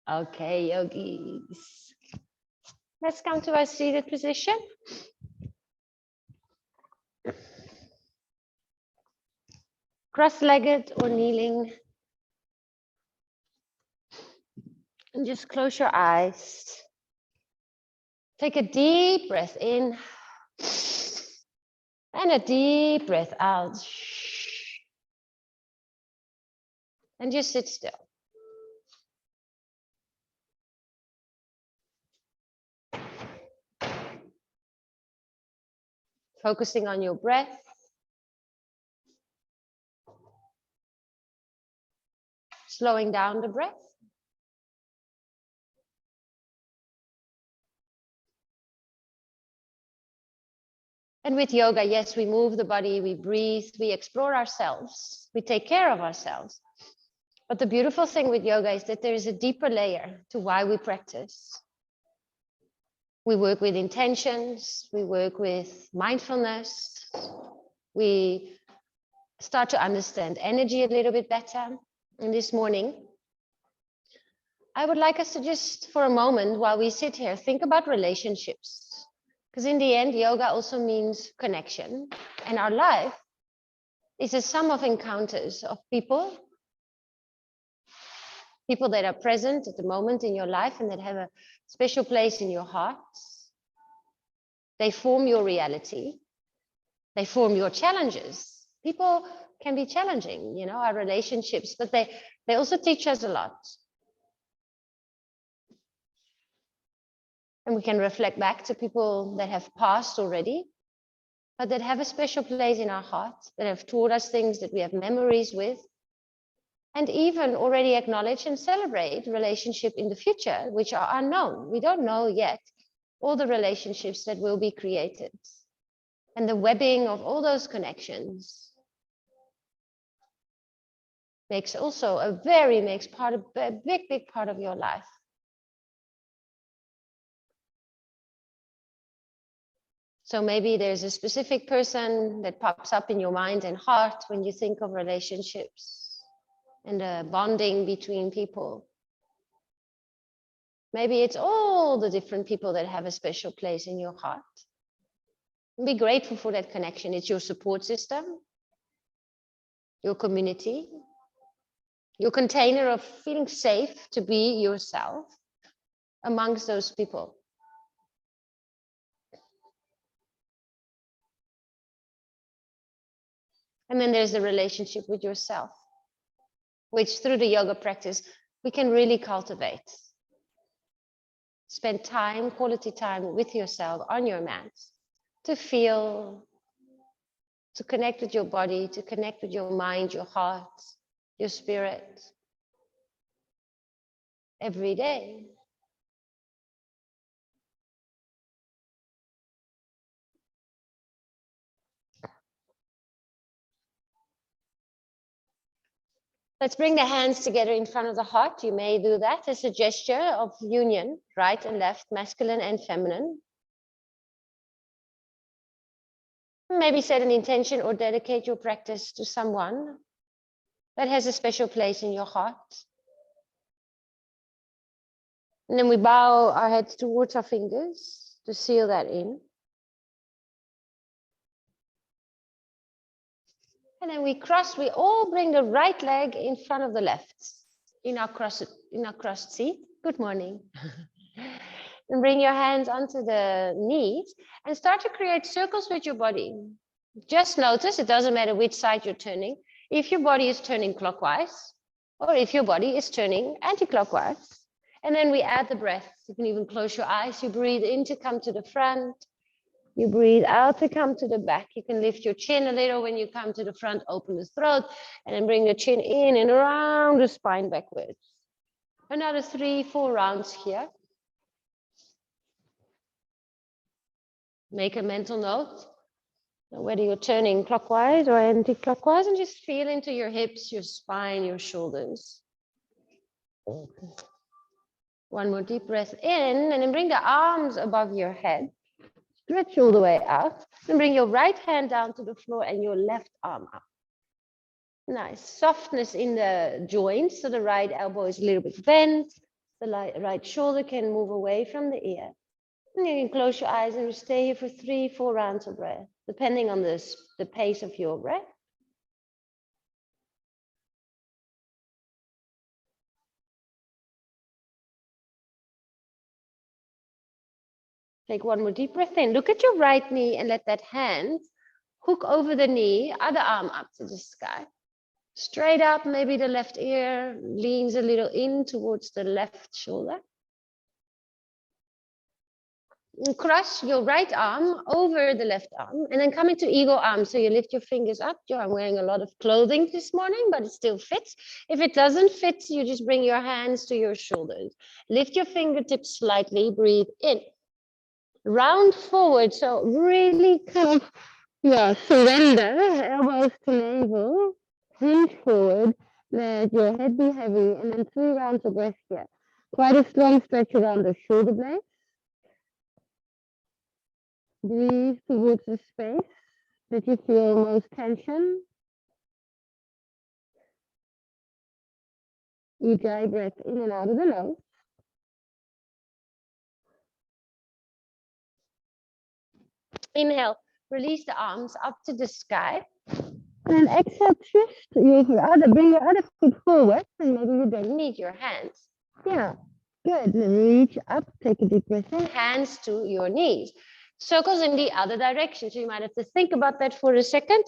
Okay, yogis. Let's come to our seated position. Cross-legged or kneeling. And just close your eyes. Take a deep breath in. And a deep breath out. And just sit still. Focusing on your breath. Slowing down the breath. And with yoga, yes, we move the body, we breathe, we explore ourselves, we take care of ourselves. But the beautiful thing with yoga is that there is a deeper layer to why we practice. We work with intentions, we work with mindfulness, we start to understand energy a little bit better. And this morning, I would like us to just, for a moment, while we sit here, think about relationships. Because in the end, yoga also means connection. And our life is a sum of encounters of people that are present at the moment in your life and that have a special place in your heart. They form your reality. They form your challenges. People can be challenging, you know, our relationships, but they also teach us a lot. And we can reflect back to people that have passed already, but that have a special place in our heart, that have taught us things that we have memories with, and even already acknowledge and celebrate relationship in the future, which are unknown. We don't know yet all the relationships that will be created. And the webbing of all those connections makes also a big part of your life. So maybe there's a specific person that pops up in your mind and heart when you think of relationships and the bonding between people. Maybe it's all the different people that have a special place in your heart. Be grateful for that connection. It's your support system, your community, your container of feeling safe to be yourself amongst those people. And then there's the relationship with yourself, which through the yoga practice, we can really cultivate. Spend time, quality time with yourself on your mat to feel, to connect with your body, to connect with your mind, your heart, your spirit every day. Let's bring the hands together in front of the heart. You may do that as a gesture of union, right and left, masculine and feminine. Maybe set an intention or dedicate your practice to someone that has a special place in your heart. And then we bow our heads towards our fingers to seal that in. And then we all bring the right leg in front of the left in our crossed seat. Good morning. And bring your hands onto the knees and start to create circles with your body. Just notice, it doesn't matter which side you're turning, if your body is turning clockwise or if your body is turning anti-clockwise. And then we add the breath. You can even close your eyes. You breathe in to come to the front. You breathe out to come to the back. You can lift your chin a little when you come to the front, open the throat, and then bring the chin in and around the spine backwards. Another 3-4 rounds here. Make a mental note, whether you're turning clockwise or anti-clockwise, and just feel into your hips, your spine, your shoulders. One more deep breath in, and then bring the arms above your head. Stretch all the way out. Then bring your right hand down to the floor and your left arm up. Nice. Softness in the joints. So the right elbow is a little bit bent. The right shoulder can move away from the ear. And you can close your eyes and stay here for 3-4 rounds of breath, depending on the pace of your breath. Take one more deep breath in. Look at your right knee and let that hand hook over the knee, other arm up to the sky. Straight up, maybe the left ear leans a little in towards the left shoulder. And cross your right arm over the left arm and then come into eagle arm. So you lift your fingers up. I'm wearing a lot of clothing this morning, but it still fits. If it doesn't fit, you just bring your hands to your shoulders. Lift your fingertips slightly, breathe in. Round forward, so really kind of, surrender, elbows to navel, hinge forward, let your head be heavy, and then 3 rounds of breath here. Quite a strong stretch around the shoulder blades. Breathe towards the space that you feel most tension. Ujjayi breath in and out of the nose. Inhale, release the arms up to the sky. And exhale, twist bring your other foot forward, and maybe you don't need your hands. Yeah, good. Reach up, take a deep breath in, hands to your knees. Circles in the other direction. So you might have to think about that for a second.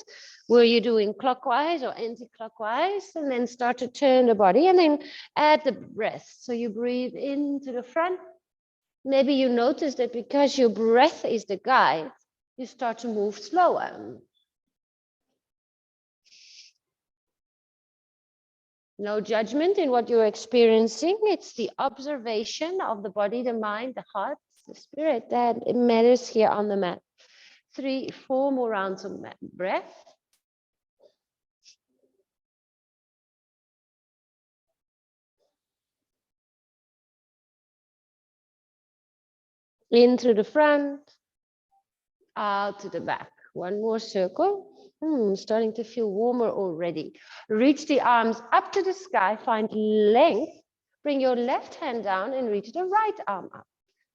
Were you doing clockwise or anti-clockwise? And then start to turn the body and then add the breath. So you breathe into the front. Maybe you notice that because your breath is the guide, you start to move slower. No judgment in what you're experiencing. It's the observation of the body, the mind, the heart, the spirit that it matters here on the mat. 3-4 more rounds of breath. In through the front, out to the back. One more circle. Starting to feel warmer already. Reach the arms up to the sky, find length. Bring your left hand down and reach the right arm up.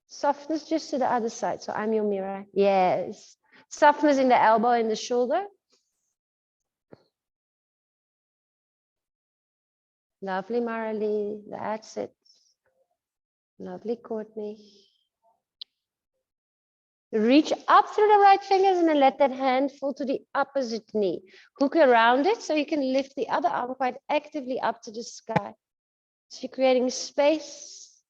Softness just to the other side. So I'm your mirror. Yes. Softness in the elbow and the shoulder. Lovely, Marilee. That's it. Lovely, Courtney. Reach up through the right fingers and then let that hand fall to the opposite knee. Hook around it so you can lift the other arm quite actively up to the sky. So you're creating space,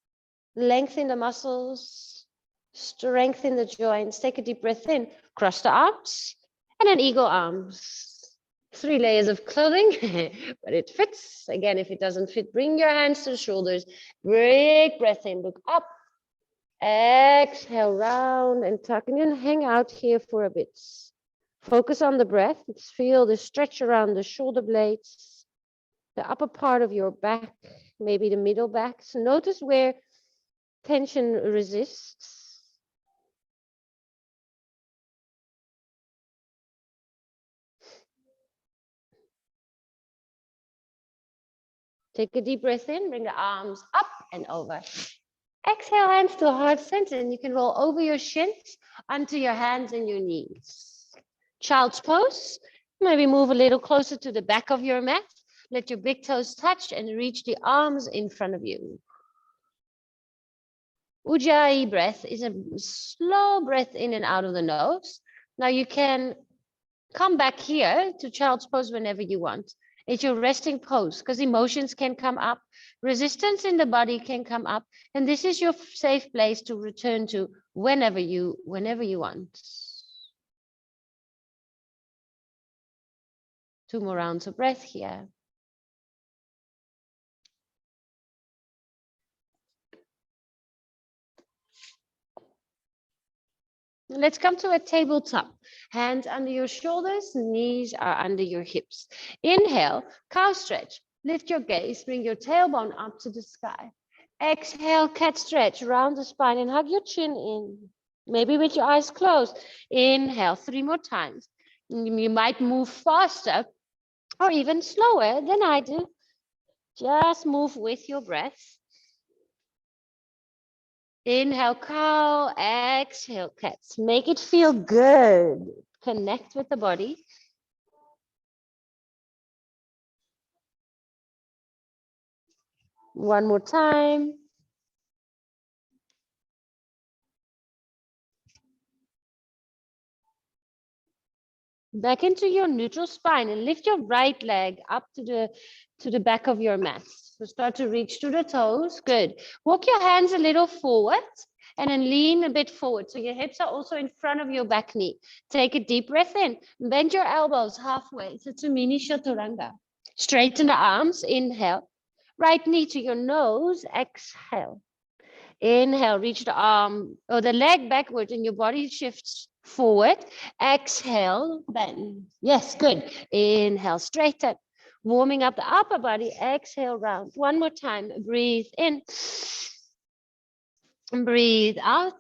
length in the muscles, strength in the joints. Take a deep breath in, cross the arms, and then eagle arms. 3 layers of clothing, but it fits. Again, if it doesn't fit, bring your hands to the shoulders. Big breath in, look up. Exhale, round and tuck, and then hang out here for a bit. Focus on the breath. Let's feel the stretch around the shoulder blades, the upper part of your back, maybe the middle back. So notice where tension resists. Take a deep breath in, bring the arms up and over. Exhale, hands to heart center, and you can roll over your shins onto your hands and your knees. Child's pose, maybe move a little closer to the back of your mat. Let your big toes touch and reach the arms in front of you. Ujjayi breath is a slow breath in and out of the nose. Now you can come back here to child's pose whenever you want. It's your resting pose because emotions can come up, resistance in the body can come up, and this is your safe place to return to whenever you want. 2 more rounds of breath here. Let's come to a tabletop. Hands under your shoulders, knees are under your hips. Inhale, cow stretch. Lift your gaze, bring your tailbone up to the sky. Exhale, cat stretch, round the spine and hug your chin in. Maybe with your eyes closed. Inhale, 3 more times. You might move faster or even slower than I do. Just move with your breath. Inhale, cow, exhale, cats. Make it feel good. Connect with the body. One more time. Back into your neutral spine and lift your right leg up to the back of your mat. So start to reach to the toes. Good. Walk your hands a little forward and then lean a bit forward. So your hips are also in front of your back knee. Take a deep breath in. Bend your elbows halfway. So it's a mini chaturanga. Straighten the arms. Inhale. Right knee to your nose. Exhale. Inhale, reach the arm or the leg backward and your body shifts forward. Exhale, bend. Yes, good. Inhale, straighten. Warming up the upper body. Exhale, round. One more time. Breathe in. Breathe out.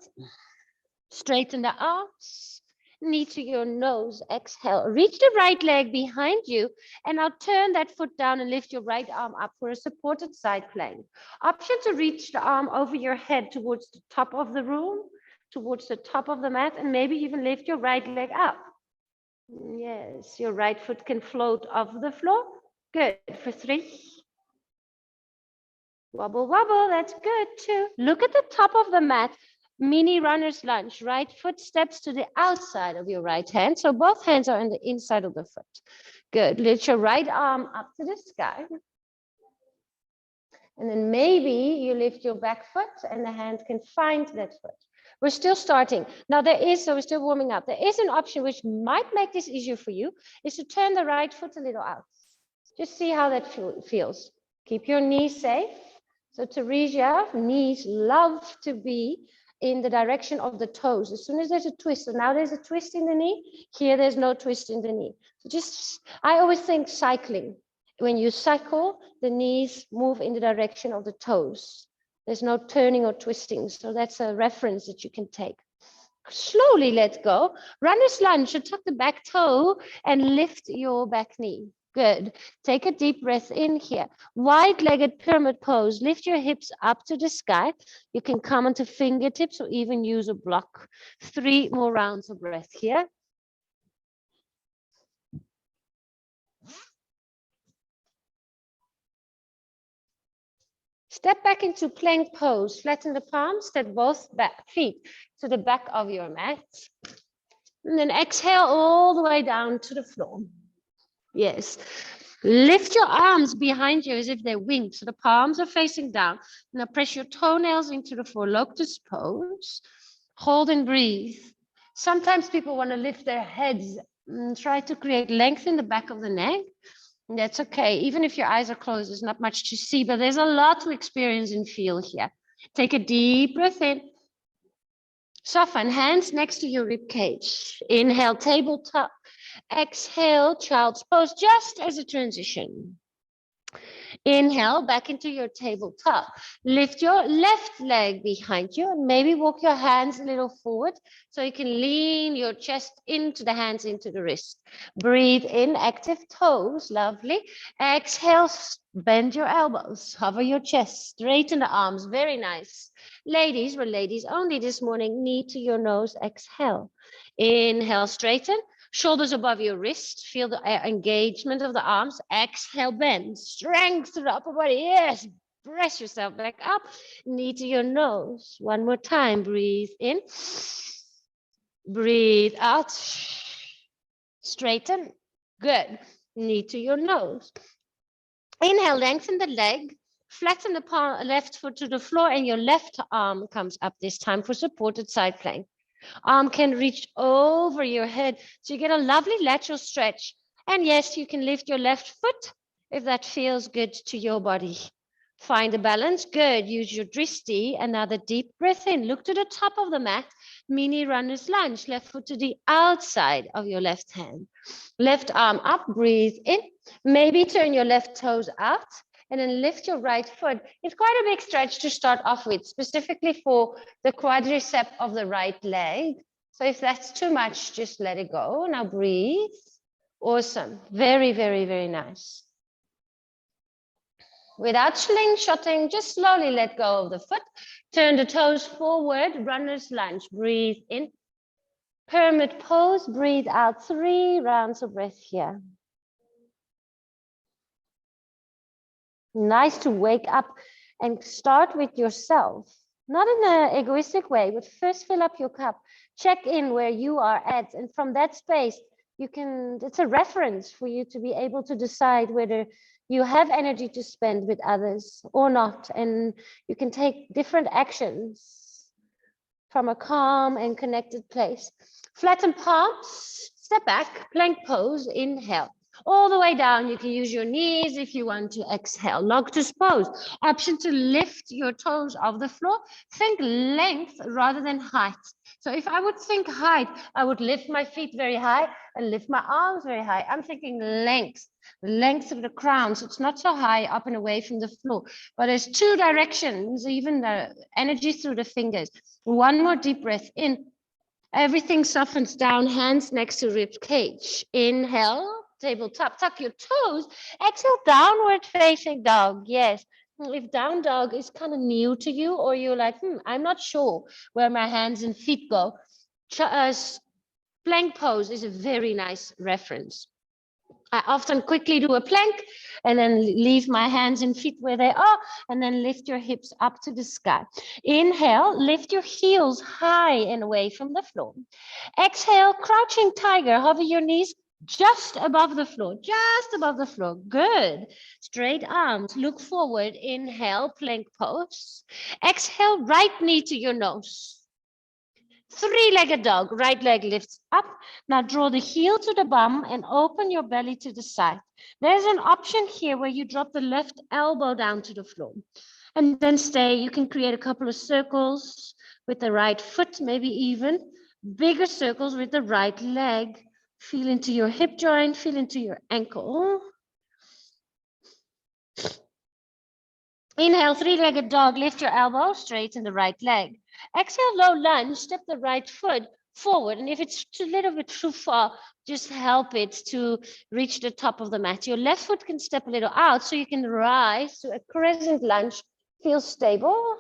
Straighten the arms. Knee to your nose. Exhale. Reach the right leg behind you and now turn that foot down and lift your right arm up for a supported side plank. Option to reach the arm over your head towards the top of the room, towards the top of the mat, and maybe even lift your right leg up. Yes, your right foot can float off the floor. Good. For 3. Wobble, wobble. That's good too. Look at the top of the mat. Mini runner's lunge. Right foot steps to the outside of your right hand. So both hands are on the inside of the foot. Good. Lift your right arm up to the sky. And then maybe you lift your back foot and the hand can find that foot. We're still starting. Now so we're still warming up. There is an option which might make this easier for you, is to turn the right foot a little out. Just see how that feels. Keep your knees safe. So Teresa, knees love to be in the direction of the toes. As soon as there's a twist, so now there's a twist in the knee, here there's no twist in the knee. So I always think cycling. When you cycle, the knees move in the direction of the toes. There's no turning or twisting. So that's a reference that you can take. Slowly let go. Runner's lunge, so tuck the back toe and lift your back knee. Good. Take a deep breath in here. Wide-legged pyramid pose. Lift your hips up to the sky. You can come onto fingertips or even use a block. 3 more rounds of breath here. Step back into plank pose. Flatten the palms. Step both feet to the back of your mat. And then exhale all the way down to the floor. Yes. Lift your arms behind you as if they're wings. So the palms are facing down. Now press your toenails into the floor. Lotus pose. Hold and breathe. Sometimes people want to lift their heads and try to create length in the back of the neck. And that's okay. Even if your eyes are closed, there's not much to see, but there's a lot to experience and feel here. Take a deep breath in. Soften, hands next to your rib cage. Inhale, tabletop. Exhale, child's pose, just as a transition. Inhale, back into your tabletop. Lift your left leg behind you and maybe walk your hands a little forward so you can lean your chest into the hands, into the wrist. Breathe in, active toes, lovely. Exhale, bend your elbows, hover your chest, straighten the arms, very nice. Ladies, we're ladies only this morning, knee to your nose, exhale. Inhale, straighten. Shoulders above your wrist. Feel the engagement of the arms. Exhale, bend. Strength to the upper body. Yes. Press yourself back up. Knee to your nose. One more time. Breathe in. Breathe out. Straighten. Good. Knee to your nose. Inhale, lengthen the leg. Flatten the left foot to the floor and your left arm comes up this time for supported side plank. Arm can reach over your head. So you get a lovely lateral stretch. And yes, you can lift your left foot if that feels good to your body. Find a balance. Good. Use your dristi. Another deep breath in. Look to the top of the mat. Mini runner's lunge. Left foot to the outside of your left hand. Left arm up. Breathe in. Maybe turn your left toes out. And then lift your right foot. It's quite a big stretch to start off with, specifically for the quadricep of the right leg. So if that's too much, just let it go. Now breathe. Awesome. Very, very, very nice. Without slingshotting, just slowly let go of the foot. Turn the toes forward, runner's lunge. Breathe in. Pyramid pose, breathe out. 3 rounds of breath here. Nice to wake up and start with yourself. Not in an egoistic way, but first fill up your cup. Check in where you are at. And from that space, you can, it's a reference for you to be able to decide whether you have energy to spend with others or not. And you can take different actions from a calm and connected place. Flatten palms, step back, plank pose, inhale. All the way down, you can use your knees if you want to exhale. Lotus pose, option to lift your toes off the floor. Think length rather than height. So if I would think height, I would lift my feet very high and lift my arms very high. I'm thinking length of the crown. So it's not so high up and away from the floor, but there's 2 directions, even the energy through the fingers. One more deep breath in. Everything softens down, hands next to rib cage. Inhale, tabletop, tuck your toes. Exhale, downward facing dog. Yes. If down dog is kind of new to you, or you're like, I'm not sure where my hands and feet go, plank pose is a very nice reference. I often quickly do a plank and then leave my hands and feet where they are, and then lift your hips up to the sky. Inhale, lift your heels high and away from the floor. Exhale, crouching tiger, hover your knees just above the floor, just above the floor. Good. Straight arms, look forward. Inhale, plank pose. Exhale, right knee to your nose. 3-legged dog, right leg lifts up. Now draw the heel to the bum and open your belly to the side. There's an option here where you drop the left elbow down to the floor and then stay. You can create a couple of circles with the right foot, maybe even bigger circles with the right leg. Feel into your hip joint, feel into your ankle. Inhale, 3-legged dog, lift your elbow, straighten the right leg. Exhale, low lunge, step the right foot forward. And if it's a little bit too far, just help it to reach the top of the mat. Your left foot can step a little out so you can rise to a crescent lunge. Feel stable.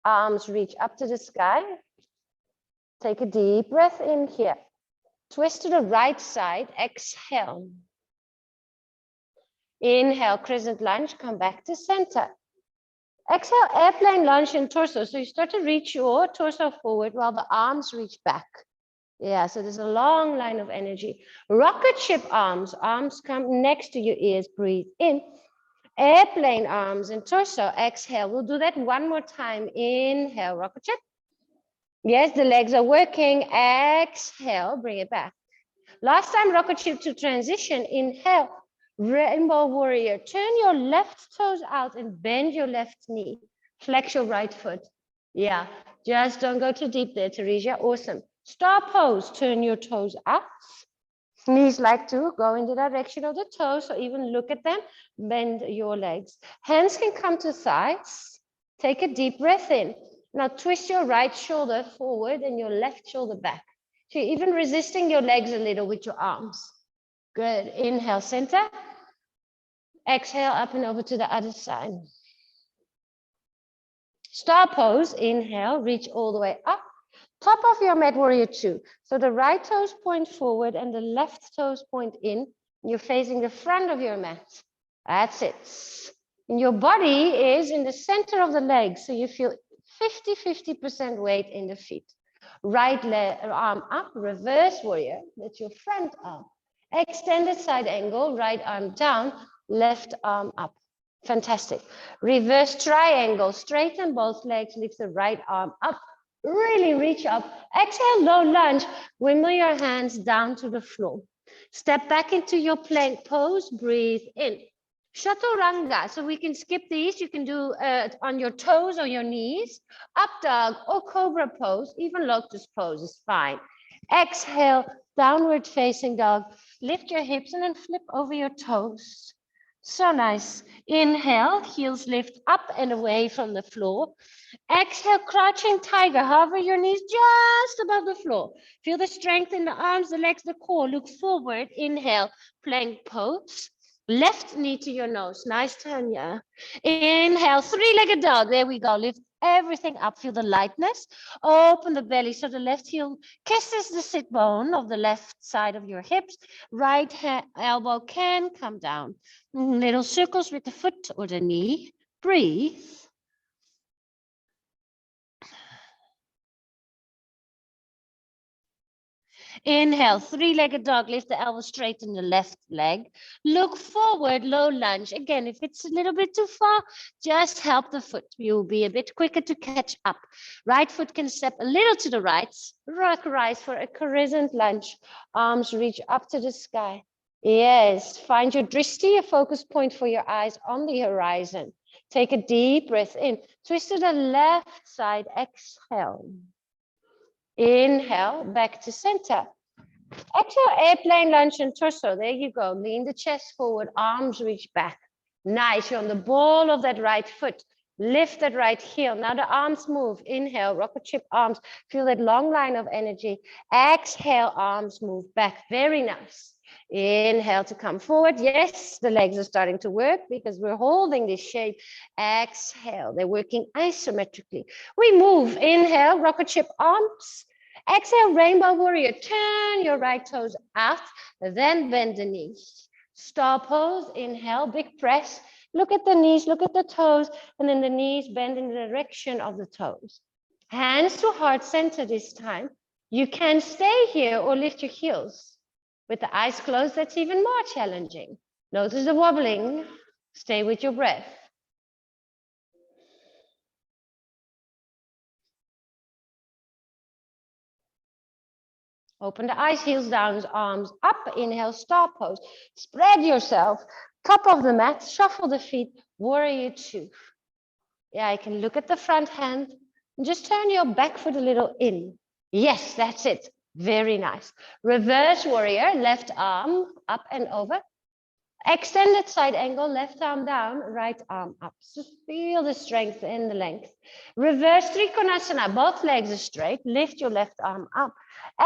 Arms reach up to the sky. Take a deep breath in here. Twist to the right side, exhale. Inhale, crescent lunge, come back to center. Exhale, airplane lunge in torso. So you start to reach your torso forward while the arms reach back. Yeah, so there's a long line of energy. Rocket ship arms. Arms come next to your ears. Breathe in. Airplane arms and torso. Exhale. We'll do that one more time. Inhale, rocket ship. Yes, the legs are working. Exhale, bring it back. Last time, rocket ship to transition. Inhale. Rainbow warrior, turn your left toes out and bend your left knee. Flex your right foot. Yeah, just don't go too deep there, Teresia. Awesome. Star pose, turn your toes out. Knees like to go in the direction of the toes, so even look at them, bend your legs. Hands can come to thighs. Take a deep breath in. Now twist your right shoulder forward and your left shoulder back. So you're even resisting your legs a little with your arms. Good. Inhale, center. Exhale, up and over to the other side. Star pose. Inhale, reach all the way up. Top of your mat, warrior 2. So the right toes point forward and the left toes point in. You're facing the front of your mat. That's it. And your body is in the center of the legs. So you feel 50% weight in the feet. Right arm up, reverse warrior. That's your front arm. Extended side angle, right arm down, left arm up. Fantastic. Reverse triangle, straighten both legs, lift the right arm up, really reach up. Exhale, low lunge, wimble your hands down to the floor. Step back into your plank pose, breathe in. Chaturanga, so we can skip these. You can do on your toes or your knees. Up dog or cobra pose, even lotus pose is fine. Exhale, downward facing dog. Lift your hips and then flip over your toes. So nice. Inhale, heels lift up and away from the floor. Exhale, crouching tiger. Hover your knees just above the floor. Feel the strength in the arms, the legs, the core. Look forward. Inhale, plank pose. Left knee to your nose. Nice, Tanya. Inhale, three-legged dog. There we go. Lift everything up. Feel the lightness. Open the belly so the left heel kisses the sit bone of the left side of your hips. Right elbow can come down. Little circles with the foot or the knee. Breathe. Inhale, three-legged dog. Lift the elbow straight in the left leg. Look forward, low lunge. Again, if it's a little bit too far, just help the foot. You'll be a bit quicker to catch up. Right foot can step a little to the right. Rock rise for a crescent lunge. Arms reach up to the sky. Yes, find your drishti, a focus point for your eyes on the horizon. Take a deep breath in. Twist to the left side. Exhale. Inhale, back to center. Exhale, airplane lunge and torso. There you go. Lean the chest forward, arms reach back. Nice. You're on the ball of that right foot. Lift that right heel. Now the arms move. Inhale, rocket ship arms. Feel that long line of energy. Exhale, arms move back. Very nice. Inhale to come forward. Yes, the legs are starting to work because we're holding this shape. Exhale, they're working isometrically. We move. Inhale, rocket ship arms. Exhale, rainbow warrior. Turn your right toes out, then bend the knees. Star pose. Inhale, big press. Look at the knees, look at the toes, and then the knees bend in the direction of the toes. Hands to heart center this time. You can stay here or lift your heels. With the eyes closed, that's even more challenging. Notice the wobbling. Stay with your breath. Open the eyes, heels down, arms up. Inhale, star pose. Spread yourself. Top of the mat, shuffle the feet. Warrior two. Yeah, I can look at the front hand. Just turn your back foot a little in. Yes, that's it. Very nice. Reverse warrior, left arm up and over. Extended side angle, left arm down, right arm up. So feel the strength in the length. Reverse Trikonasana, both legs are straight. Lift your left arm up.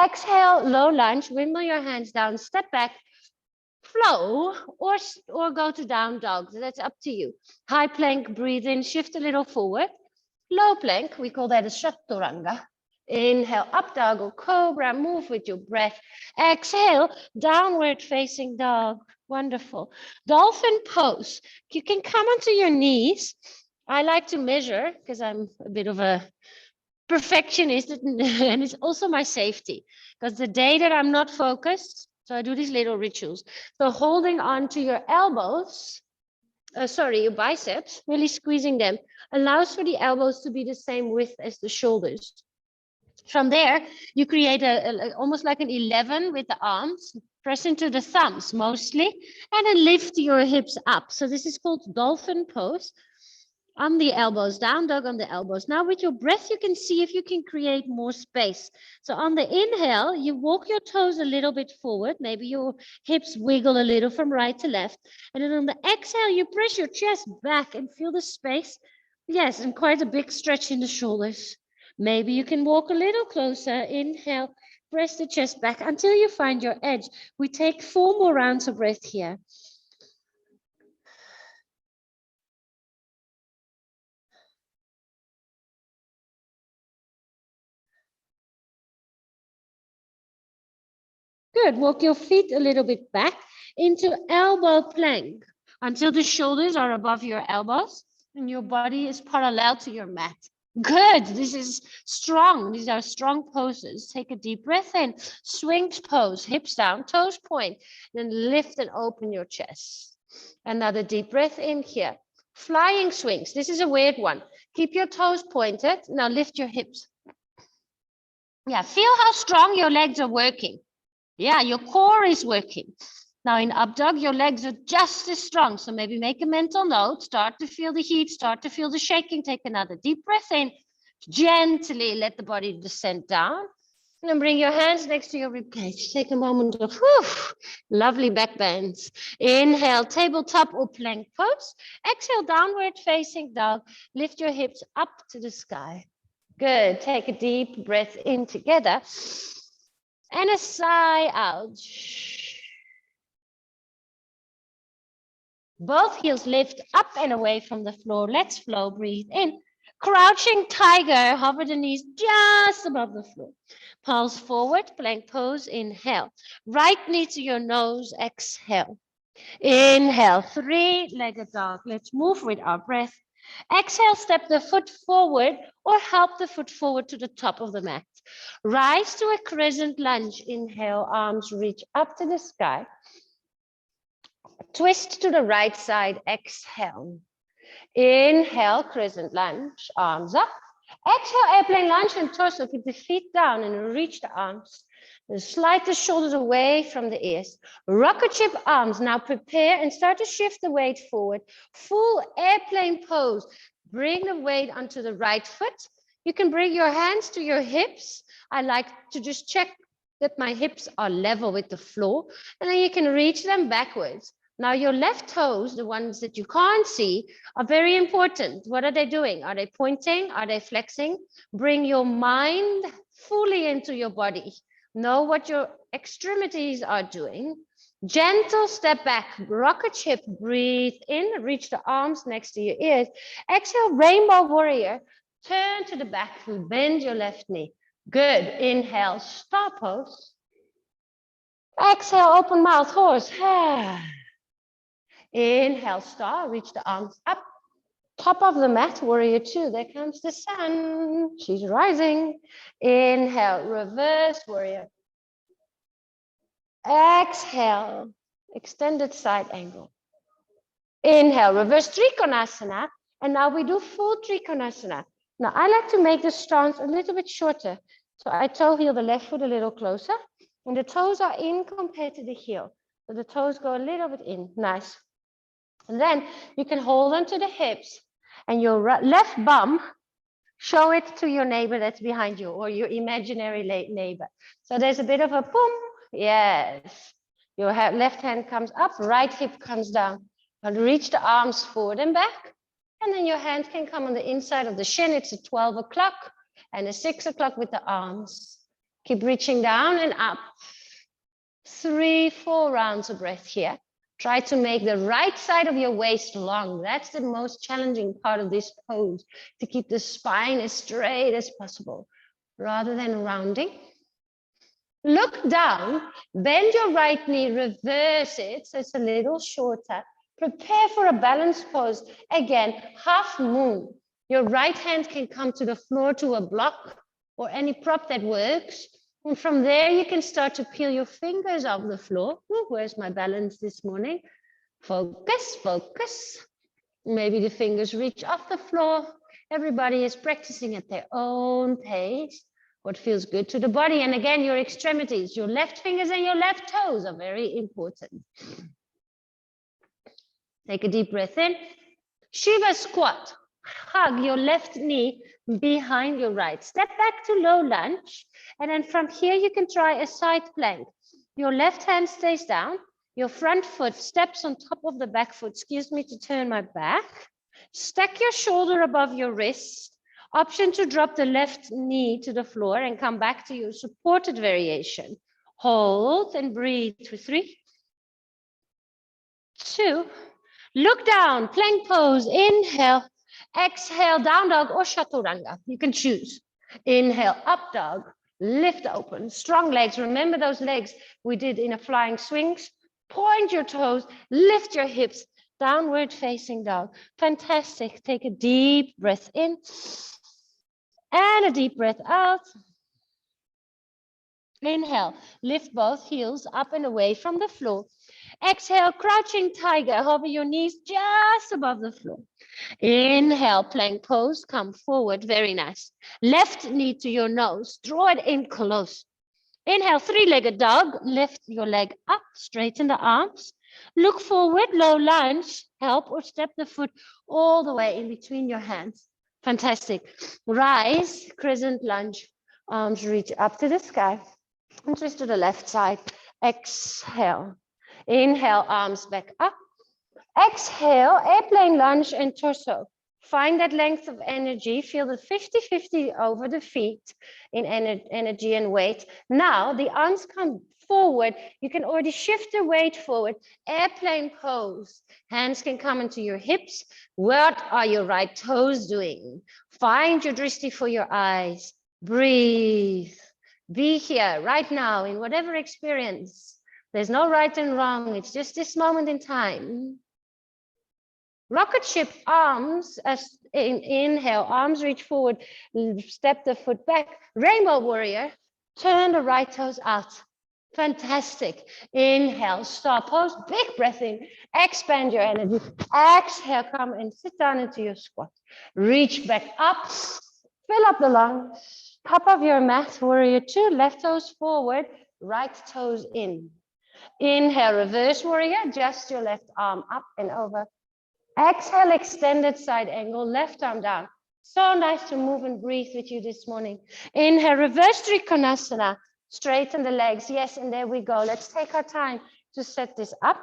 Exhale, low lunge, wimble your hands down, step back, flow, or go to down dog. That's up to you. High plank, breathe in, shift a little forward. Low plank, we call that a chaturanga. Inhale, up dog or cobra, move with your breath. Exhale, downward facing dog. Wonderful. Dolphin pose. You can come onto your knees. I like to measure because I'm a bit of a perfectionist and it's also my safety because the day that I'm not focused, so I do these little rituals. So holding on to your elbows, your biceps, really squeezing them, allows for the elbows to be the same width as the shoulders. From there, you create almost like an 11 with the arms, press into the thumbs mostly, and then lift your hips up. So this is called dolphin pose. On the elbows, down dog on the elbows. Now with your breath, you can see if you can create more space. So on the inhale, you walk your toes a little bit forward. Maybe your hips wiggle a little from right to left. And then on the exhale, you press your chest back and feel the space. Yes, and quite a big stretch in the shoulders. Maybe you can walk a little closer. Inhale, press the chest back until you find your edge. We take 4 more rounds of breath here. Good. Walk your feet a little bit back into elbow plank until the shoulders are above your elbows and your body is parallel to your mat. Good. This is strong. These are strong poses. Take a deep breath in. Swings pose. Hips down, toes point. Then lift and open your chest. Another deep breath in here. Flying swings. This is a weird one. Keep your toes pointed. Now lift your hips. Yeah, feel how strong your legs are working. Yeah, your core is working. Now in up dog, your legs are just as strong. So maybe make a mental note, start to feel the heat, start to feel the shaking. Take another deep breath in. Gently let the body descend down. And bring your hands next to your ribcage. Take a moment of whew, lovely back bends. Inhale, tabletop or plank pose. Exhale, downward facing dog. Lift your hips up to the sky. Good. Take a deep breath in together. And a sigh out. Both heels lift up and away from the floor. Let's flow. Breathe in. Crouching tiger. Hover the knees just above the floor. Pulse forward, plank pose, inhale. Right knee to your nose, exhale. Inhale, three-legged dog. Let's move with our breath. Exhale, step the foot forward or help the foot forward to the top of the mat. Rise to a crescent lunge. Inhale, arms reach up to the sky. Twist to the right side, exhale. Inhale, crescent lunge, arms up. Exhale, airplane lunge and torso. Keep the feet down and reach the arms. And slide the shoulders away from the ears. Rocket ship arms. Now prepare and start to shift the weight forward. Full airplane pose. Bring the weight onto the right foot. You can bring your hands to your hips. I like to just check that my hips are level with the floor. And then you can reach them backwards. Now your left toes, the ones that you can't see, are very important. What are they doing? Are they pointing? Are they flexing? Bring your mind fully into your body. Know what your extremities are doing. Gentle step back, rocket ship, breathe in, reach the arms next to your ears. Exhale, rainbow warrior. Turn to the back and bend your left knee. Good. Inhale, star pose. Exhale, open mouth, horse. Inhale, star, reach the arms up. Top of the mat, warrior two. There comes the sun. She's rising. Inhale, reverse warrior. Exhale, extended side angle. Inhale, reverse Trikonasana. And now we do full Trikonasana. Now I like to make the stance a little bit shorter. So I toe heel the left foot a little closer. And the toes are in compared to the heel. So the toes go a little bit in. Nice. And then you can hold onto the hips and your left bum, show it to your neighbor that's behind you or your imaginary neighbor. So there's a bit of a boom. Yes. Your left hand comes up, right hip comes down. And reach the arms forward and back. And then your hand can come on the inside of the shin. It's a 12 o'clock and a 6 o'clock with the arms. Keep reaching down and up. 3, 4 rounds of breath here. Try to make the right side of your waist long. That's the most challenging part of this pose, to keep the spine as straight as possible, rather than rounding. Look down, bend your right knee, reverse it, so it's a little shorter. Prepare for a balanced pose. Again, half moon. Your right hand can come to the floor to a block or any prop that works. And from there, you can start to peel your fingers off the floor. Ooh, where's my balance this morning? Focus, focus. Maybe the fingers reach off the floor. Everybody is practicing at their own pace. What feels good to the body. And again, your extremities, your left fingers and your left toes are very important. Take a deep breath in. Shiva squat. Hug your left knee behind your right. Step back to low lunge. And then from here, you can try a side plank. Your left hand stays down. Your front foot steps on top of the back foot. Excuse me to turn my back. Stack your shoulder above your wrist. Option to drop the left knee to the floor and come back to your supported variation. Hold and breathe for 3, 2. Look down, plank pose. Inhale. Exhale, down dog or chaturanga. You can choose. Inhale, up dog. Lift open. Strong legs. Remember those legs we did in a flying swings? Point your toes. Lift your hips. Downward facing dog. Fantastic. Take a deep breath in. And a deep breath out. Inhale. Lift both heels up and away from the floor. Exhale, crouching tiger. Hover your knees just above the floor. Inhale, plank pose, come forward, very nice. Left knee to your nose, draw it in close. Inhale, three-legged dog, lift your leg up, straighten the arms. Look forward, low lunge, help or step the foot all the way in between your hands. Fantastic. Rise, crescent lunge. Arms reach up to the sky. And twist to the left side. Exhale. Inhale, arms back up. Exhale, airplane lunge and torso. Find that length of energy. Feel the 50-50 over the feet in energy and weight. Now the arms come forward. You can already shift the weight forward. Airplane pose. Hands can come into your hips. What are your right toes doing? Find your drishti for your eyes. Breathe. Be here right now in whatever experience. There's no right and wrong. It's just this moment in time. Rocket ship, arms, as in inhale, arms reach forward, step the foot back. Rainbow warrior, turn the right toes out. Fantastic. Inhale, stop, pose, big breath in. Expand your energy. Exhale, come and sit down into your squat. Reach back up, fill up the lungs. Top of your mat, warrior two, left toes forward, right toes in. Inhale, reverse warrior, just your left arm up and over. Exhale, extended side angle, left arm down. So nice to move and breathe with you this morning. Inhale, reverse Trikonasana. Straighten the legs. Yes, and there we go. Let's take our time to set this up.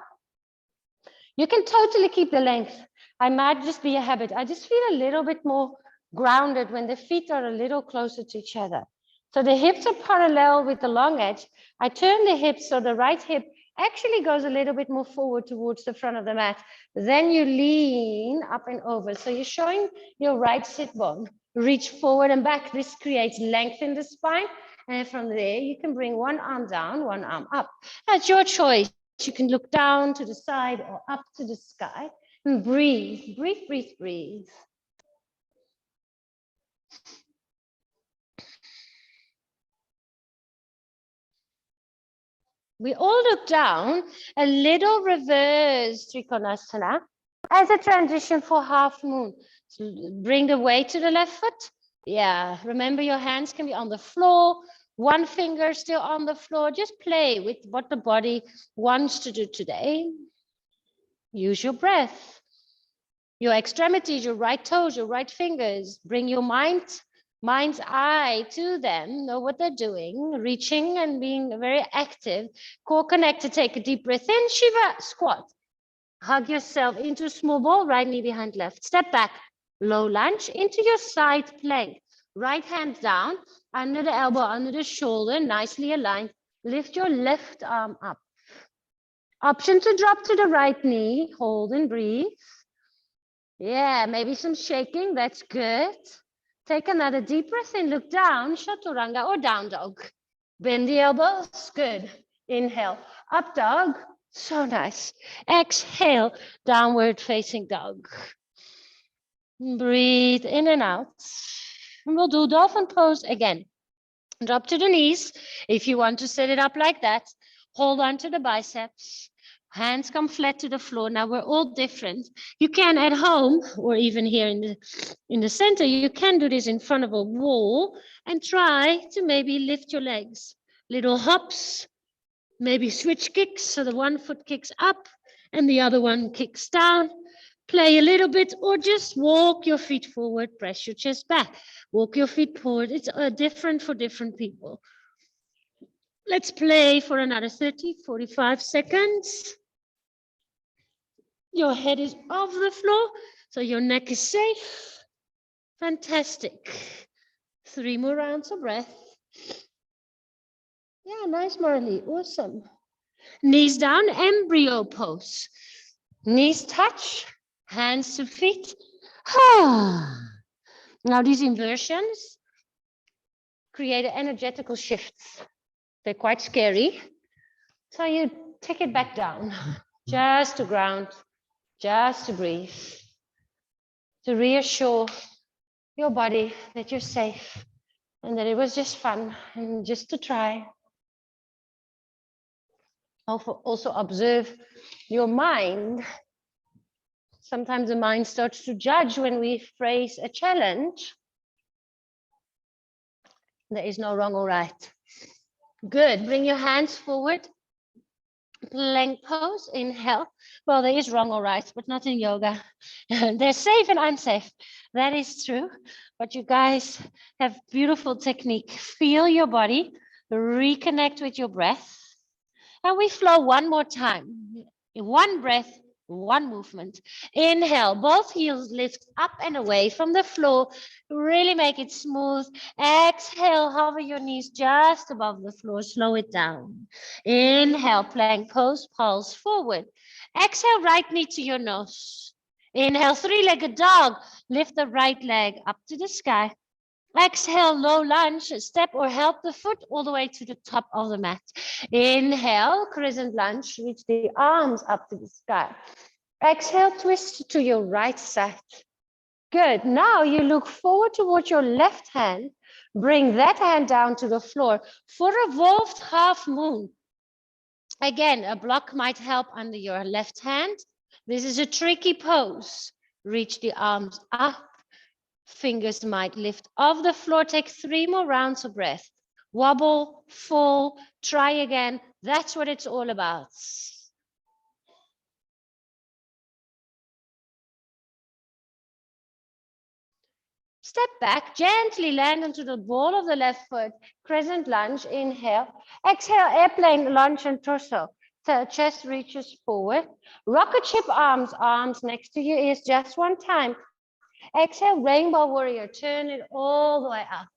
You can totally keep the length. I might just be a habit. I just feel a little bit more grounded when the feet are a little closer to each other. So the hips are parallel with the long edge. I turn the hips so the right hip actually goes a little bit more forward towards the front of the mat. Then you lean up and over. So you're showing your right sit bone. Reach forward and back. This creates length in the spine. And from there, you can bring one arm down, one arm up. That's your choice. You can look down to the side or up to the sky. And breathe, breathe, breathe, breathe. We all look down, a little reverse Trikonasana as a transition for half moon. So bring the weight to the left foot. Yeah, remember your hands can be on the floor, one finger still on the floor. Just play with what the body wants to do today. Use your breath, your extremities, your right toes, your right fingers. Bring your mind's eye to them, know what they're doing, reaching and being very active. Core connected, take a deep breath in, Shiva, squat. Hug yourself into small ball, right knee behind left. Step back, low lunge into your side plank. Right hand down, under the elbow, under the shoulder, nicely aligned. Lift your left arm up. Option to drop to the right knee, hold and breathe. Yeah, maybe some shaking, that's good. Take another deep breath in, look down, chaturanga or down dog. Bend the elbows, good. Inhale, up dog, so nice. Exhale, downward facing dog. Breathe in and out. And we'll do dolphin pose again. Drop to the knees. If you want to set it up like that, hold on to the biceps. Hands come flat to the floor. Now we're all different. You can at home, or even here in the center, you can do this in front of a wall and try to maybe lift your legs. Little hops, maybe switch kicks. So the one foot kicks up and the other one kicks down. Play a little bit or just walk your feet forward, press your chest back. Walk your feet forward. It's different for different people. Let's play for another 30, 45 seconds. Your head is off the floor, so your neck is safe. Fantastic. 3 more rounds of breath. Yeah, nice, Marley. Awesome. Knees down, embryo pose. Knees touch, hands to feet. Now these inversions create energetical shifts. They're quite scary. So you take it back down, just to ground, just to breathe, to reassure your body that you're safe and that it was just fun and just to try. Also observe your mind. Sometimes the mind starts to judge when we phrase a challenge. There is no wrong or right. Good. Bring your hands forward. Plank pose, inhale. Well, there is wrong or right, but not in yoga. There's safe and unsafe. That is true. But you guys have beautiful technique. Feel your body, reconnect with your breath. And we flow one more time. In one breath, one movement. Inhale, both heels lift up and away from the floor. Really make it smooth. Exhale, hover your knees just above the floor. Slow it down. Inhale, plank pose, pulse forward. Exhale, right knee to your nose. Inhale, three-legged dog. Lift the right leg up to the sky. Exhale, low lunge, step or help the foot all the way to the top of the mat. Inhale, crescent lunge, reach the arms up to the sky. Exhale, twist to your right side. Good. Now you look forward towards your left hand. Bring that hand down to the floor for a revolved half moon. Again, a block might help under your left hand. This is a tricky pose. Reach the arms up. Fingers might lift off the floor. Take 3 more rounds of breath. Wobble, fall, try again. That's what it's all about. Step back, gently land onto the ball of the left foot. Crescent lunge, inhale. Exhale, airplane lunge and torso. The chest reaches forward. Rocket ship arms, arms next to your ears just one time. Exhale, rainbow warrior, turn it all the way up.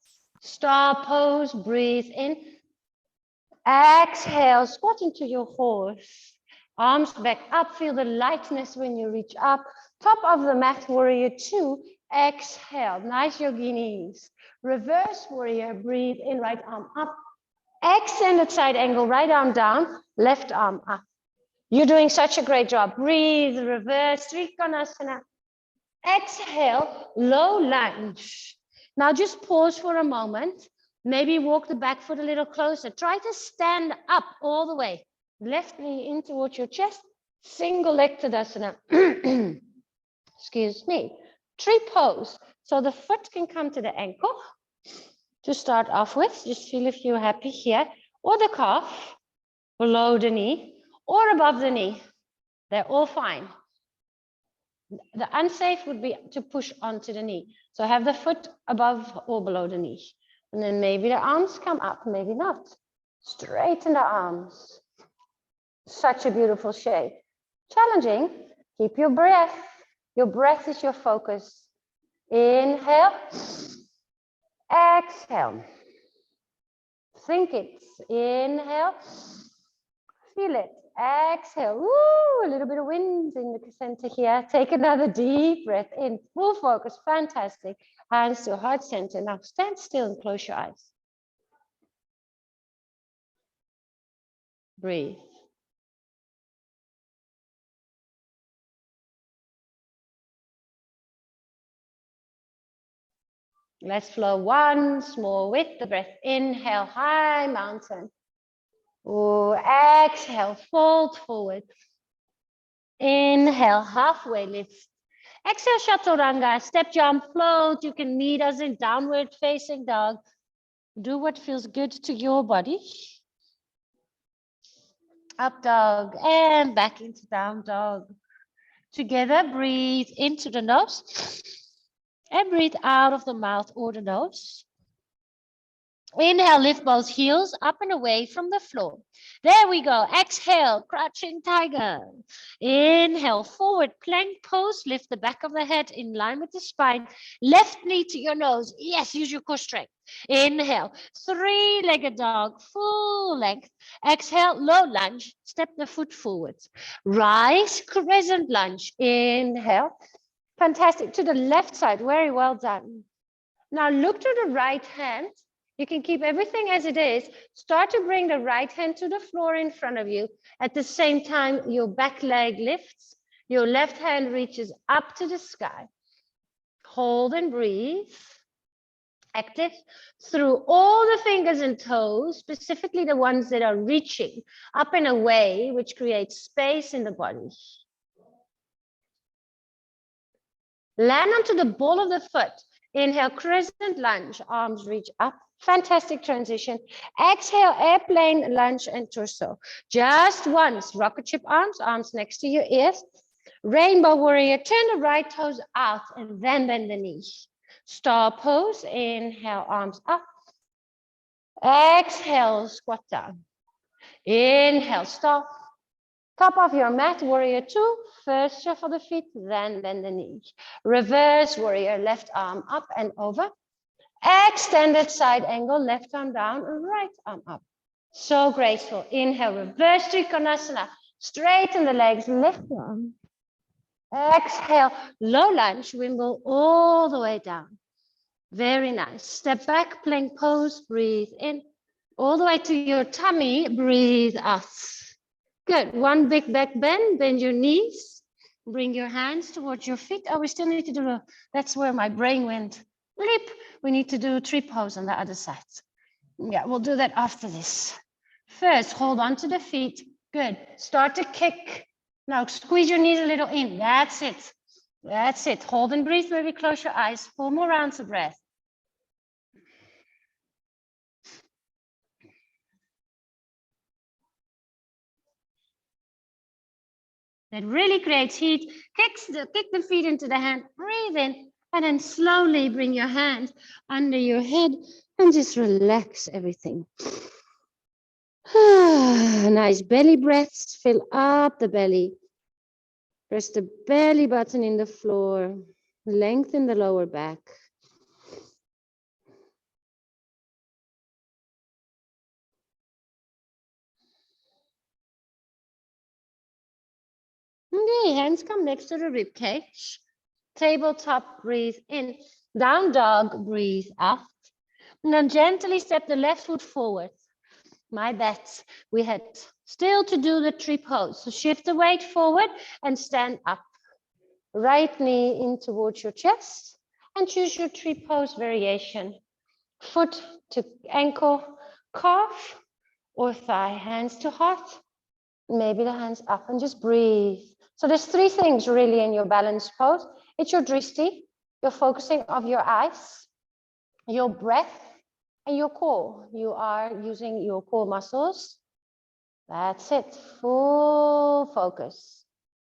Star pose, breathe in. Exhale, squat into your horse. Arms back up, feel the lightness when you reach up. Top of the mat, warrior two. Exhale, nice yoginis. Reverse warrior, breathe in, right arm up. Extended side angle, right arm down, left arm up. You're doing such a great job. Breathe, reverse, Trikonasana. Exhale, low lunge. Now just pause for a moment. Maybe walk the back foot a little closer. Try to stand up all the way. Left knee in towards your chest. Single leg Tadasana. Excuse me. Tree pose. So the foot can come to the ankle to start off with. Just feel if you're happy here. Or the calf below the knee or above the knee. They're all fine. The unsafe would be to push onto the knee. So have the foot above or below the knee. And then maybe the arms come up, maybe not. Straighten the arms. Such a beautiful shape. Challenging. Keep your breath. Your breath is your focus. Inhale. Exhale. Think it. Inhale. Feel it. Exhale. Woo, a little bit of wind in the center here. Take another deep breath in. Full focus. Fantastic. Hands to heart center. Now stand still and close your eyes. Breathe. Let's flow once more with the breath. Inhale, high mountain. Ooh, exhale, fold forward. Inhale, halfway lift. Exhale, chaturanga, step, jump, float. You can meet us in downward facing dog. Do what feels good to your body. Up dog and back into down dog. Together, breathe into the nose and breathe out of the mouth or the nose. Inhale, lift both heels up and away from the floor. There we go. Exhale, crouching tiger. Inhale, forward plank pose. Lift the back of the head in line with the spine. Left knee to your nose. Yes, use your core strength. Inhale, three-legged dog, full length. Exhale, low lunge. Step the foot forwards. Rise, crescent lunge. Inhale. Fantastic. To the left side. Very well done. Now look to the right hand. You can keep everything as it is. Start to bring the right hand to the floor in front of you. At the same time, your back leg lifts. Your left hand reaches up to the sky. Hold and breathe. Active through all the fingers and toes, specifically the ones that are reaching up and away, which creates space in the body. Land onto the ball of the foot. Inhale, crescent lunge, arms reach up. Fantastic transition. Exhale, airplane lunge and torso. Just once, rocket ship arms, arms next to your ears. Rainbow warrior, turn the right toes out and then bend the knee. Star pose, inhale, arms up. Exhale, squat down. Inhale, stop. Top of your mat, warrior two. First shuffle the feet, then bend the knee. Reverse warrior, left arm up and over. Extended side angle, left arm down, right arm up. So graceful. Inhale, reverse Trikonasana. Straighten the legs, lift your arm. Exhale, low lunge, wimble all the way down. Very nice. Step back, plank pose, breathe in. All the way to your tummy, breathe out. Good. One big back bend, bend your knees. Bring your hands towards your feet. Oh, we still need to do that's where my brain went. Leap. We need to do a tree pose on the other side. Yeah, we'll do that after this. First, hold on to the feet. Good. Start to kick. Now squeeze your knees a little in. That's it. That's it. Hold and breathe. Maybe close your eyes. 4 more rounds of breath. That really creates heat. Kick the feet into the hand. Breathe in. And then slowly bring your hand under your head and just relax everything. Nice belly breaths. Fill up the belly. Press the belly button in the floor. Lengthen the lower back. Okay, hands come next to the rib cage. Tabletop, breathe in. Down dog, breathe out. And then gently step the left foot forward. My bad. We had still to do the tree pose. So shift the weight forward and stand up. Right knee in towards your chest and choose your tree pose variation. Foot to ankle, calf or thigh, hands to heart. Maybe the hands up and just breathe. So there's 3 things really in your balance pose. It's your drishti, your focusing of your eyes, your breath, and your core. You are using your core muscles. That's it. Full focus.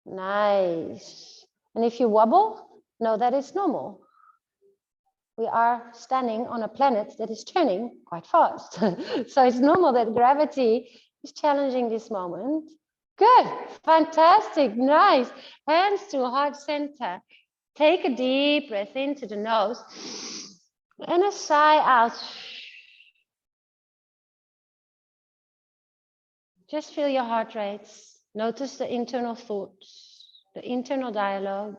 Nice. And if you wobble, know that it's normal. We are standing on a planet that is turning quite fast. So it's normal that gravity is challenging this moment. Good. Fantastic. Nice. Hands to heart center. Take a deep breath into the nose and a sigh out. Just feel your heart rates. Notice the internal thoughts, the internal dialogue.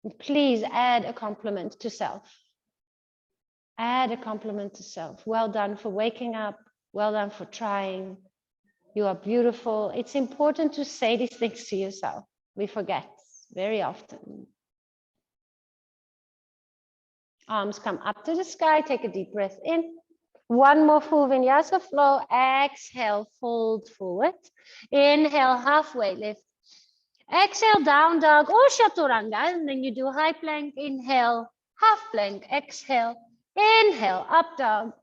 And please add a compliment to self. Add a compliment to self. Well done for waking up. Well done for trying. You are beautiful. It's important to say these things to yourself. We forget very often. Arms come up to the sky. Take a deep breath in. One more full vinyasa flow. Exhale, fold forward. Inhale, halfway lift. Exhale, down dog or chaturanga. And then you do high plank. Inhale, half plank. Exhale. Inhale, up dog.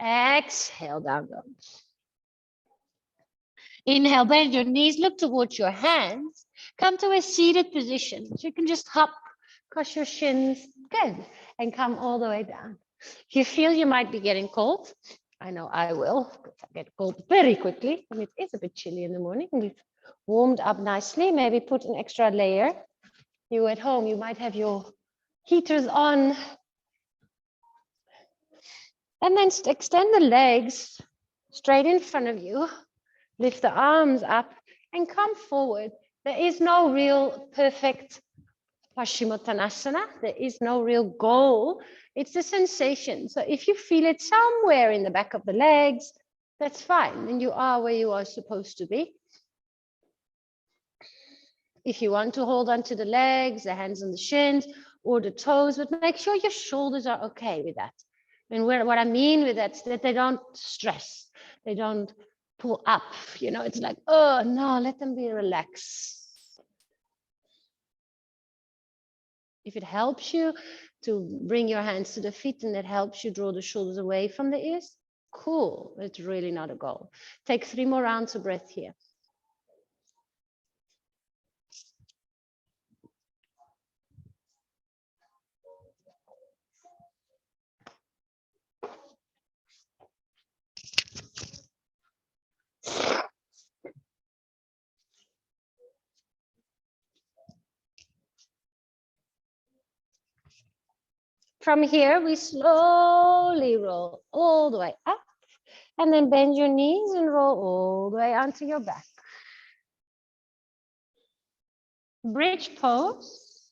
Exhale, down dog. Inhale, bend your knees, look towards your hands. Come to a seated position. So you can just hop, cross your shins. Good. And come all the way down. If you feel you might be getting cold, I know I will, because I get cold very quickly. And it is a bit chilly in the morning. We've warmed up nicely. Maybe put an extra layer. You at home, you might have your heaters on. And then extend the legs straight in front of you. Lift the arms up and come forward. There is no real perfect Paschimottanasana. There is no real goal. It's the sensation. So if you feel it somewhere in the back of the legs, that's fine. And you are where you are supposed to be. If you want to hold on to the legs, the hands on the shins or the toes, but make sure your shoulders are okay with that. And what I mean with that is that they don't stress. They don't pull up, you know, it's like, oh no, let them be relaxed. If it helps you to bring your hands to the feet and it helps you draw the shoulders away from the ears, cool. It's really not a goal. Take 3 more rounds of breath here. From here, we slowly roll all the way up and then bend your knees and roll all the way onto your back. Bridge pose.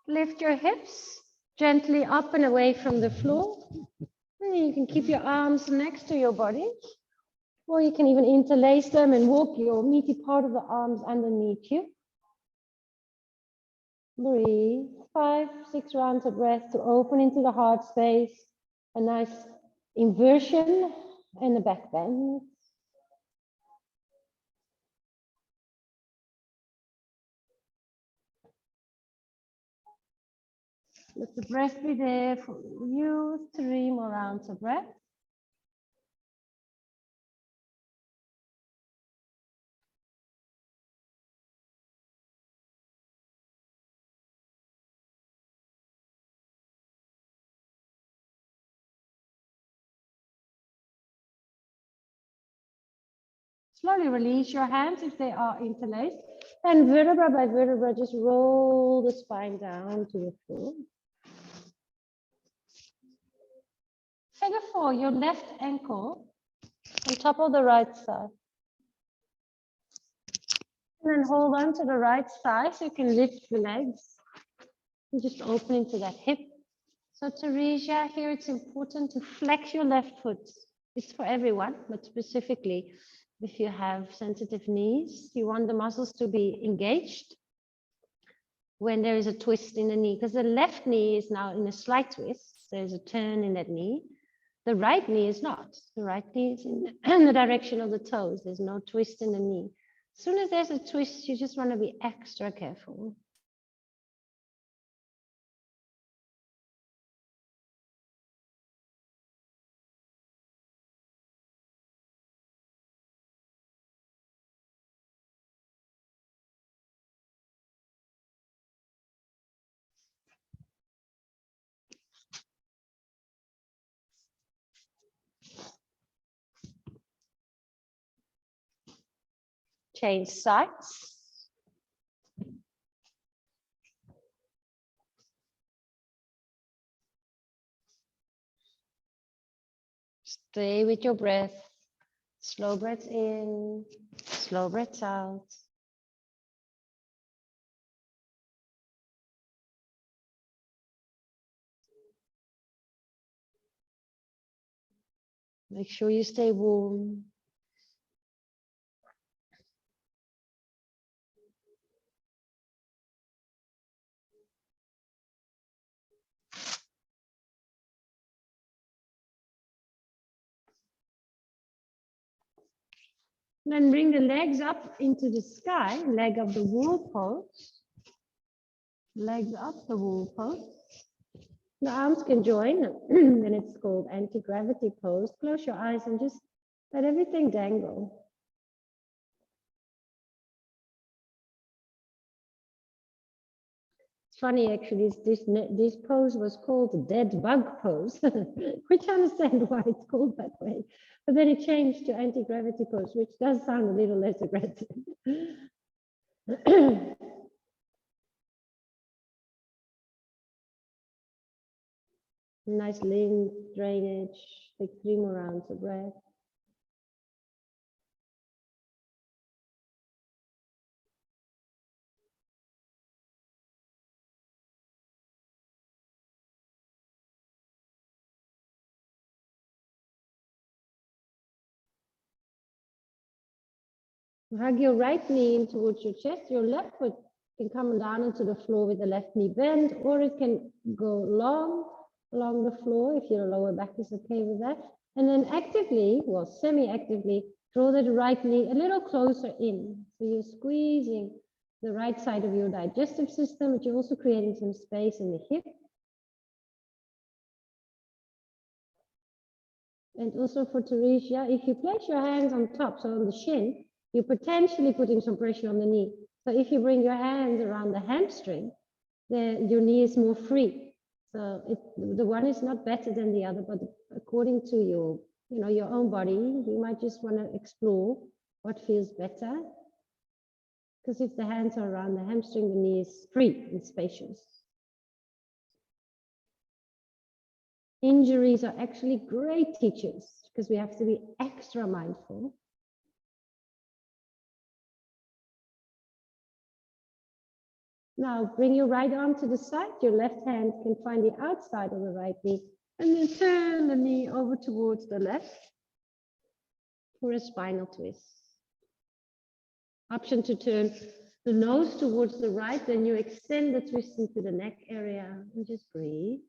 Lift your hips gently up and away from the floor. And you can keep your arms next to your body, or you can even interlace them and walk your meaty part of the arms underneath you. Breathe. 5, 6 rounds of breath to open into the heart space. A nice inversion and a back bend. Let the breath be there for you. 3 more rounds of breath. Slowly release your hands if they are interlaced. And vertebra by vertebra, just roll the spine down to the floor. Figure 4, your left ankle on top of the right side. And then hold on to the right side so you can lift your legs. And just open into that hip. So Teresa, here it's important to flex your left foot. It's for everyone, but specifically if you have sensitive knees, you want the muscles to be engaged when there is a twist in the knee, because the left knee is now in a slight twist. There's a turn in that knee. The right knee is not. The right knee is in the direction of the toes. There's no twist in the knee. As soon as there's a twist, you just want to be extra careful. Change sides. Stay with your breath. Slow breaths in, slow breaths out. Make sure you stay warm. Then bring the legs up into the sky, leg of the wall pose. Legs up the wall pose. The arms can join, then it's called anti-gravity pose. Close your eyes and just let everything dangle. It's funny, actually, this pose was called the dead bug pose, which I understand why it's called that way. But then it changed to anti-gravity pose, which does sound a little less aggressive. Nice lymph drainage. Take 3 more rounds of breath. Hug your right knee in towards your chest. Your left foot can come down into the floor with the left knee bent, or it can go long along the floor if your lower back is okay with that. And then actively, well, semi-actively, draw that right knee a little closer in. So you're squeezing the right side of your digestive system, but you're also creating some space in the hip. And also for Teresia, if you place your hands on top, so on the shin, you're potentially putting some pressure on the knee. So if you bring your hands around the hamstring, then your knee is more free. So the one is not better than the other, but according to your, your own body, you might just want to explore what feels better. Because if the hands are around the hamstring, the knee is free and spacious. Injuries are actually great teachers because we have to be extra mindful. Now bring your right arm to the side. Your left hand can find the outside of the right knee. And then turn the knee over towards the left for a spinal twist. Option to turn the nose towards the right, then you extend the twist into the neck area and just breathe.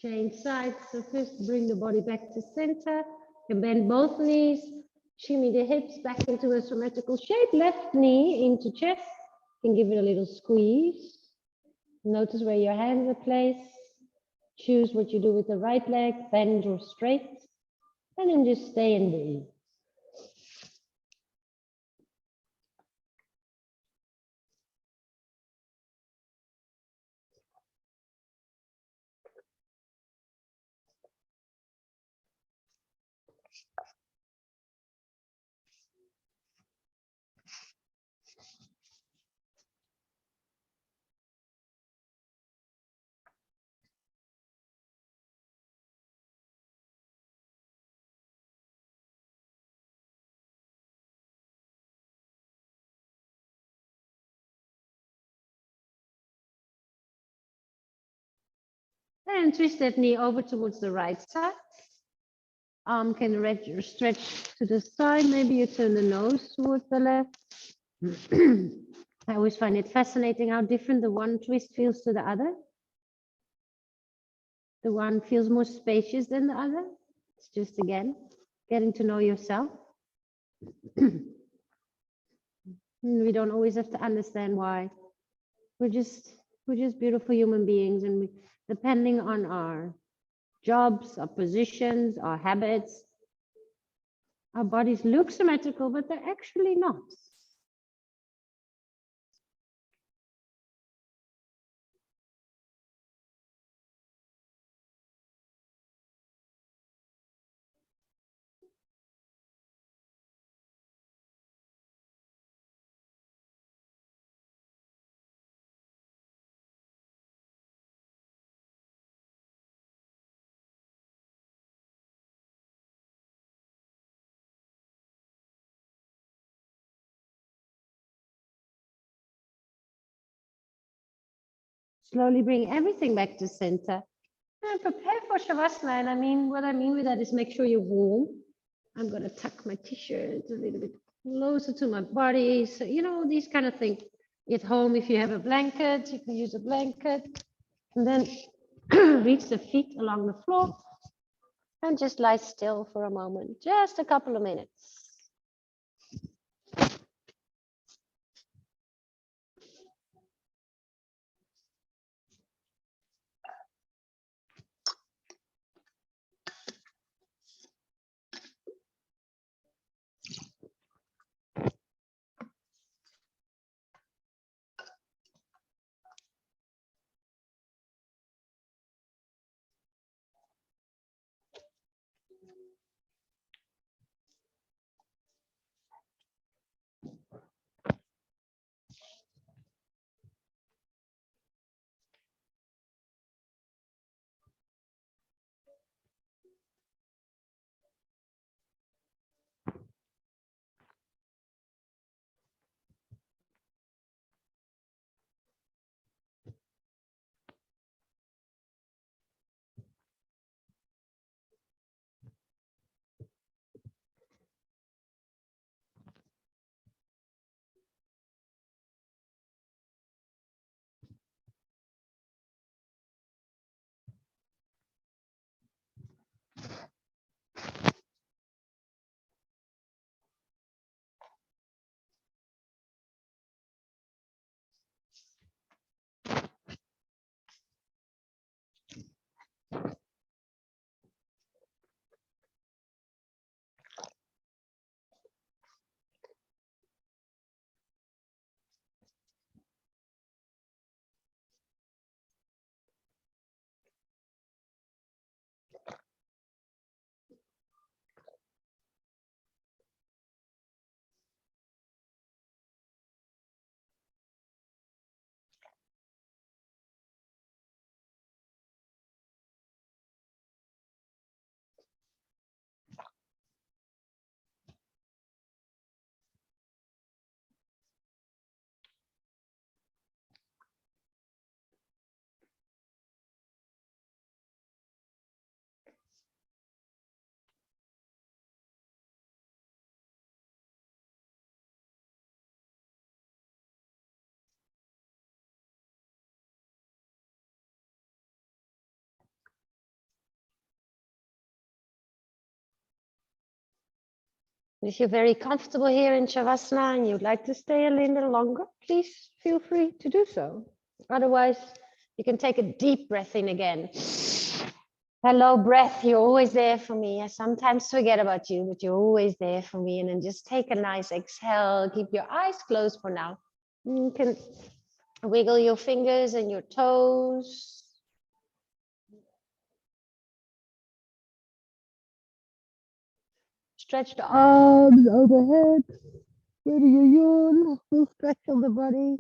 Change sides. So first bring the body back to center. You can bend both knees. Shimmy the hips back into a symmetrical shape. Left knee into chest. You can give it a little squeeze. Notice where your hands are placed. Choose what you do with the right leg, bend or straight. And then just stay and breathe. And twist that knee over towards the right side. Arm can stretch to the side. Maybe you turn the nose towards the left. I always find it fascinating how different the one twist feels to the other. The one feels more spacious than the other. It's just, again, getting to know yourself. We don't always have to understand why. We're just beautiful human beings, and depending on our jobs, our positions, our habits, our bodies look symmetrical, but they're actually not. Slowly bring everything back to center and prepare for Shavasana. And what I mean with that is make sure you're warm. I'm going to tuck my t-shirt a little bit closer to my body. So, these kind of things. At home, if you have a blanket, you can use a blanket. And then reach the feet along the floor and just lie still for a moment, just a couple of minutes. If you're very comfortable here in Shavasana and you'd like to stay a little longer, please feel free to do so. Otherwise, you can take a deep breath in again. Hello, breath, you're always there for me. I sometimes forget about you, but you're always there for me. And then just take a nice exhale. Keep your eyes closed for now. You can wiggle your fingers and your toes. Stretch the arms overhead. Maybe you yawn, full stretch on the body.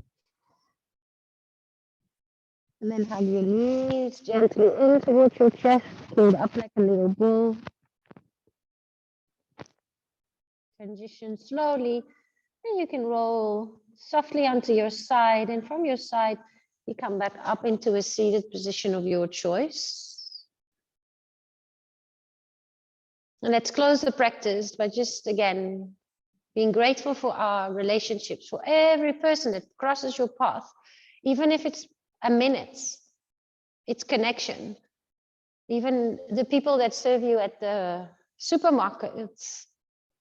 And then hug your knees gently in towards your chest, fold up like a little bull. Transition slowly, and you can roll softly onto your side. And from your side, you come back up into a seated position of your choice. And let's close the practice by just, again, being grateful for our relationships, for every person that crosses your path, even if it's a minute, it's connection. Even the people that serve you at the supermarket,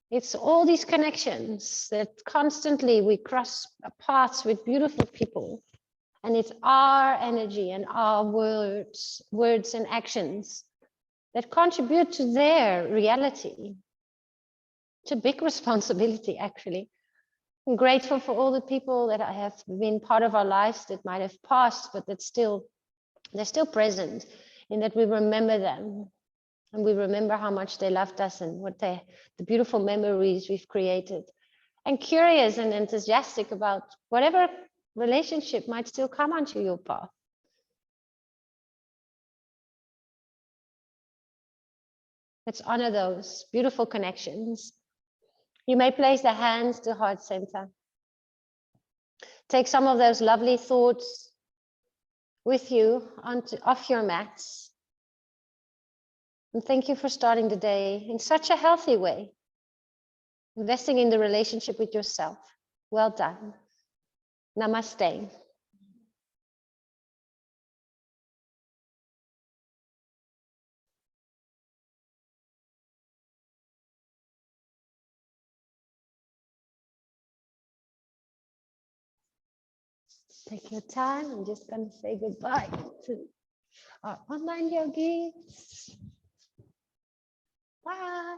it's all these connections that constantly we cross paths with beautiful people. And it's our energy and our words and actions that contribute to their reality. It's a big responsibility, actually. I'm grateful for all the people that have been part of our lives that might have passed, but they're still present, in that we remember them and we remember how much they loved us and what the beautiful memories we've created. And curious and enthusiastic about whatever relationship might still come onto your path. Let's honor those beautiful connections. You may place the hands to heart center. Take some of those lovely thoughts with you off your mats. And thank you for starting the day in such a healthy way, investing in the relationship with yourself. Well done. Namaste. Take your time. I'm just going to say goodbye to our online yogis. Bye.